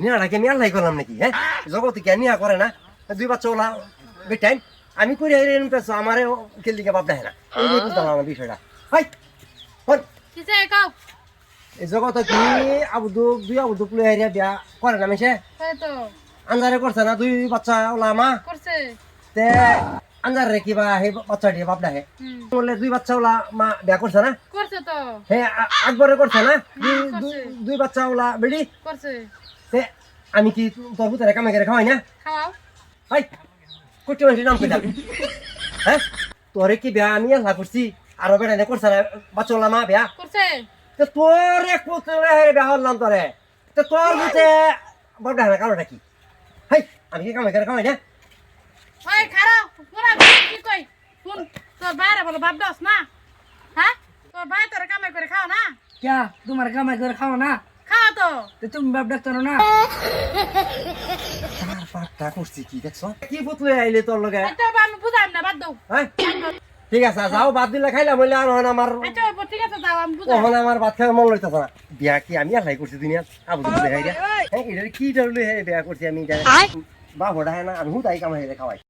নিয়াটাকে আমি আল্লাহ করলাম নাকি? হ্যাঁ, জগতে কে নিয়া করে না? দুই বাচ্চা ওলা বেটাইন আমি করি আমারে কেলিকে বাপ দেখে না। এই বুঝলাম আমার বিষয়টা। হাই হন কিসে কাও এই জগতে কি দুই আবুদুক লই হারিয়া বিয়া করে না মেশে? তাই তো আন্দারে করছে না দুই বাচ্চা ওলা মা করছে। তে আন্দার রে কিবা হে বাচ্চা দিয়ে বাপ দেখে বললে দুই বাচ্চা ওলা মা বিয়া করছে না? করছে তো হে আকবরে করছে না? করছে। দুই বাচ্চা ওলা বেড়ি করছে। তে আমি কি তোর ভিতরে কামে করে খাওয়াই না? খাওয়াও হাই কোটি মানুষের নাম কইতাম হ্যাঁ তোরে কি বিয়া আমি আল্লাহ করছি আরো বেড়াইনে করছে না বাচ্চা ওলা মা বিয়া করছে। তো তোর এক পুতুলে হেরে বিয়া হলাম তোরে তো তোর ভিতরে বাপ দেখে না কারণটা কি? হাই আমি কি কামে করে খাওয়াই না? ওই খারাও পুরা কি কই শুন তোর বাইরে বলো বাপ দাস না হ্যাঁ তোর ভাই তোর কামাই করে খাও না क्या तुम्हारे कामाई कर खाओ ना খাও তো तो तुम बाप डाक्टर हो ना তার পাটটা করছি কি দেখছো কি পুতুলে আইলে তোর লগে? এটা আমি বুঝাইম না বাদ দাও। হ্যাঁ ঠিক আছে যাও বাদ দিলে খাইলাম বললে আর হন আমার আচ্ছা ঠিক আছে যাও আমি বুঝাই। ওখানে আমার ভাত খাওয়ার মন লইতেছে না। বিয়া কি আমি আল্লাহ করছি দুনিয়া আবু দুলে হাইরা হ্যাঁ এটা কি ডরলে বিয়া করছি আমি বাপ ওটা হ্যাঁ না আমি হুদাই কামাই খাওয়াই